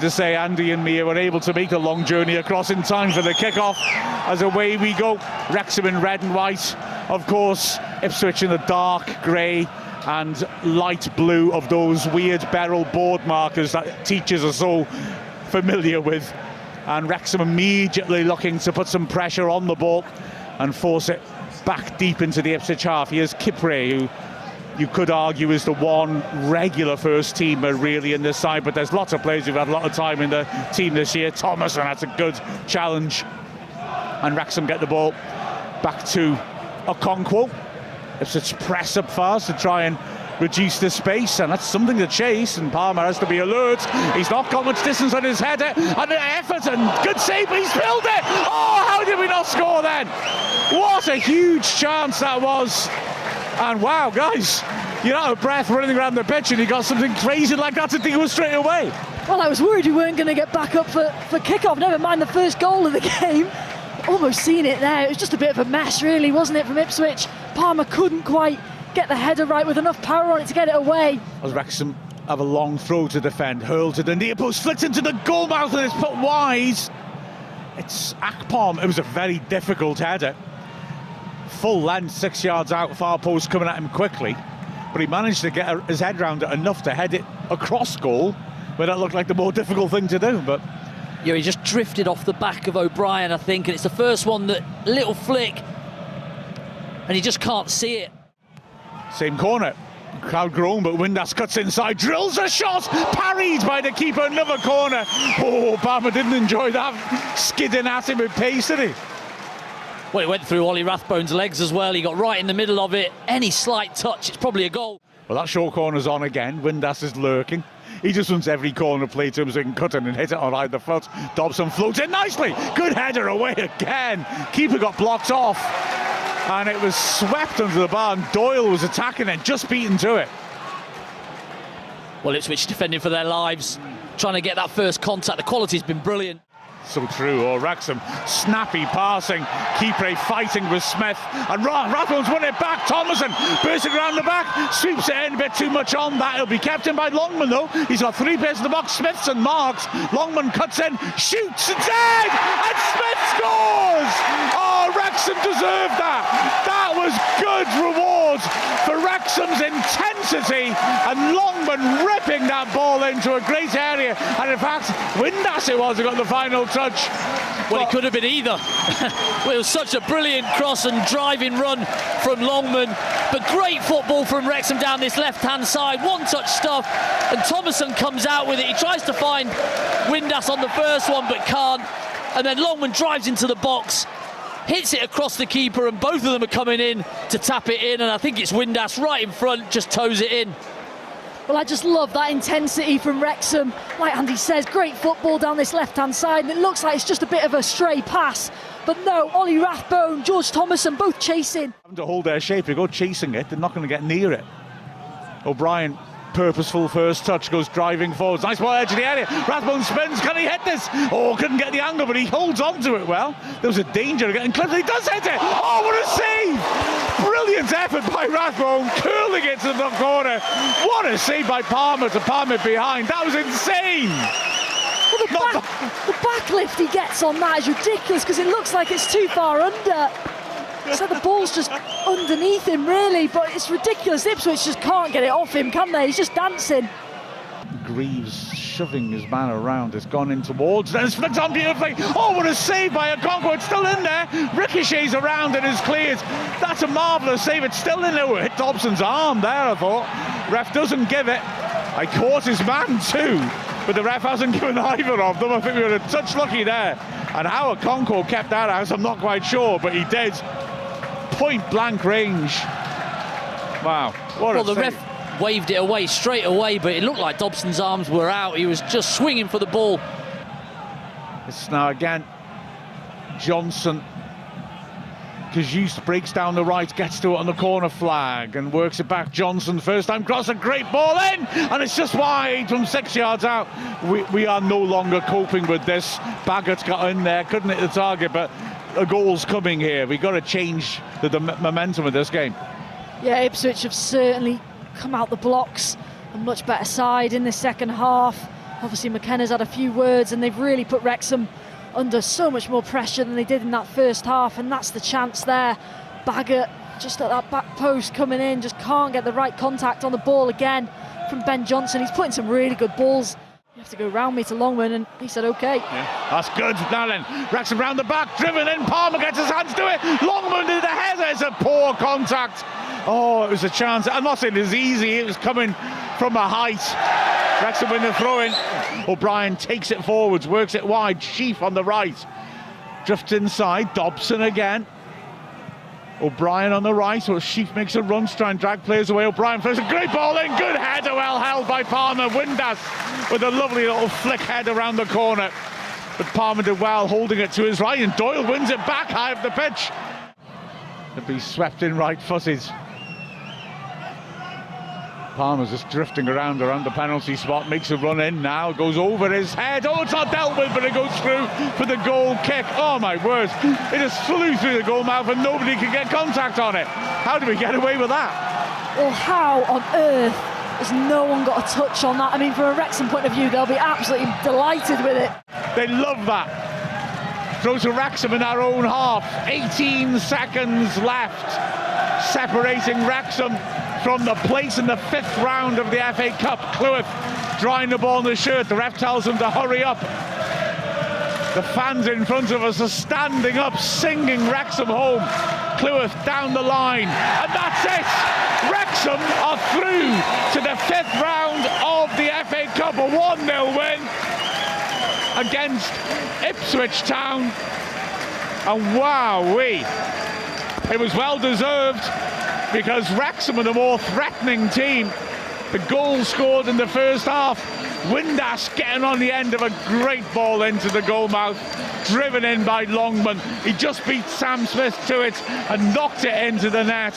To say Andy and Mia were able to make the long journey across in time for the kickoff. As away we go, Wrexham in red and white, of course Ipswich in the dark grey and light blue of those weird beryl board markers that teachers are so familiar with, and Wrexham immediately looking to put some pressure on the ball and force it back deep into the Ipswich half. Here's Kipre, who you could argue is the one regular first teamer really in this side, but there's lots of players who've had a lot of time in the team this year. Thomas, and that's a good challenge. And Wrexham get the ball back to Okonkwo. Ipswich press up fast to try and reduce the space, and that's something to chase, and Palmer has to be alert. He's not got much distance on his header, and the effort, and good save, but he's filled it! Oh, how did we not score then? What a huge chance that was. And wow, guys, you're out of breath running around the pitch and you got something crazy like that to deal with straight away. Well, I was worried we weren't going to get back up for kickoff, never mind the first goal of the game. Almost seen it there. It was just a bit of a mess, really, wasn't it, from Ipswich? Palmer couldn't quite get the header right with enough power on it to get it away. As Wrexham have a long throw to defend, hurled to the near post, flicked into the goal mouth, and it's put wide. It's Akpom. It was a very difficult header. Full length, 6 yards out, far post coming at him quickly, but he managed to get his head round it enough to head it across goal, where that looked like the more difficult thing to do. But yeah, he just drifted off the back of O'Brien, I think, and it's the first one, that little flick, and he just can't see it. Same corner, crowd grown, but Windass cuts inside, drills a shot, parried by the keeper, another corner. Oh, Palmer didn't enjoy that, skidding at him with pace, did he? Well, it went through Ollie Rathbone's legs as well. He got right in the middle of it. Any slight touch, it's probably a goal. Well, that short corner's on again. Windass is lurking. He just wants every corner play to him so he can cut in and hit it on either foot. Dobson floats in nicely. Good header away again. Keeper got blocked off, and it was swept under the bar, and Doyle was attacking it, just beaten to it. Well, Ipswich defending for their lives, trying to get that first contact. The quality's been brilliant. So true. Or Wrexham, snappy passing, Kipre fighting with Smith, and Rathbone's won it back. Thomason bursting around the back, sweeps it in, a bit too much on that. It'll be kept in by Longman though. He's got three players in the box, Smiths and Marks. Longman cuts in, shoots, it's in, and Smith scores! Oh, Wrexham deserved that. That was good reward for Wrexham's intensity, and Longman ripping that ball into a great area, and in fact Windass it was who got the final touch. Well, it could have been either. Well, it was such a brilliant cross and driving run from Longman, but great football from Wrexham down this left-hand side, one-touch stuff, and Thomason comes out with it. He tries to find Windass on the first one, but can't, and then Longman drives into the box, hits it across the keeper, and both of them are coming in to tap it in, and I think it's Windass right in front, just toes it in. Well, I just love that intensity from Wrexham. Like Andy says, great football down this left-hand side, and it looks like it's just a bit of a stray pass. But no, Ollie Rathbone, George Thomason, both chasing. Having to hold their shape, they go chasing it, they're not going to get near it. O'Brien, purposeful first touch, goes driving forwards. Nice ball edge of the area. Rathbone spins, can he hit this? Oh, couldn't get the angle, but he holds on to it well. There was a danger of getting clipped. He does hit it! Oh, what a save! Brilliant effort by Rathbone, curling it to the corner. What a save by Palmer to palm it behind. That was insane! Well, the backlift he gets on that is ridiculous, because it looks like it's too far under. So the ball's just underneath him, really, but it's ridiculous. Ipswich just can't get it off him, can they? He's just dancing. Greaves shoving his man around. It's gone in towards, then it's flicked on beautifully. Oh, what a save by Okonkwo. It's still in there. Ricochets around and is cleared. That's a marvellous save. It's still in there. Oh, hit Dobson's arm there, I thought. Ref doesn't give it. I caught his man too, but the ref hasn't given either of them. I think we were a touch lucky there. And how Okonkwo kept that out, I'm not quite sure, but he did. Point blank range. Wow, what a save. Well, the ref waved it away straight away, but it looked like Dobson's arms were out. He was just swinging for the ball. It's now again Johnson. Kajus breaks down the right, gets to it on the corner flag and works it back. Johnson, first time cross, a great ball in, and it's just wide from 6 yards out. We are no longer coping with this. Baggett's got in there, couldn't hit the target, but a goal's coming here. We've got to change the momentum of this game. Yeah, Ipswich have certainly come out the blocks a much better side in the second half. Obviously McKenna's had a few words and they've really put Wrexham under so much more pressure than they did in that first half, and that's the chance there. Baggott just at that back post coming in, just can't get the right contact on the ball again from Ben Johnson. He's putting some really good balls. You have to go round me to Longman, and he said okay. Yeah, that's good. Now then, Wrexham round the back, driven in, Palmer gets his hands to it, Longman did the header, it's a poor contact. Oh, it was a chance. I'm not saying it was easy, it was coming from a height. Wrexham win the throw-in. O'Brien takes it forwards, works it wide, Sheaf on the right. Drifts inside, Dobson again. O'Brien on the right, so Sheaf makes a run to try and drag players away. O'Brien throws a great ball in, good header, well held by Palmer. Windass with a lovely little flick head around the corner. But Palmer did well, holding it to his right, and Doyle wins it back high up the pitch. It'll be swept in right-footed. Palmer's just drifting around the penalty spot, makes a run in now, goes over his head. Oh, it's not dealt with, but it goes through for the goal kick. Oh my word, it just flew through the goal mouth and nobody could get contact on it. How do we get away with that? Well, how on earth has no one got a touch on that? I mean, from a Wrexham point of view, they'll be absolutely delighted with it. They love that. Throw to Wrexham in our own half. 18 seconds left, separating Wrexham from the place in the 5th round of the FA Cup. Cleworth drying the ball in the shirt. The ref tells him to hurry up. The fans in front of us are standing up, singing Wrexham home. Cleworth down the line, and that's it. Wrexham are through to the 5th round of the FA Cup. A 1-0 win against Ipswich Town. And wowee, it was well deserved, because Wrexham are the more threatening team. The goal scored in the first half. Windass getting on the end of a great ball into the goal mouth, driven in by Longman. He just beat Sam Smith to it and knocked it into the net.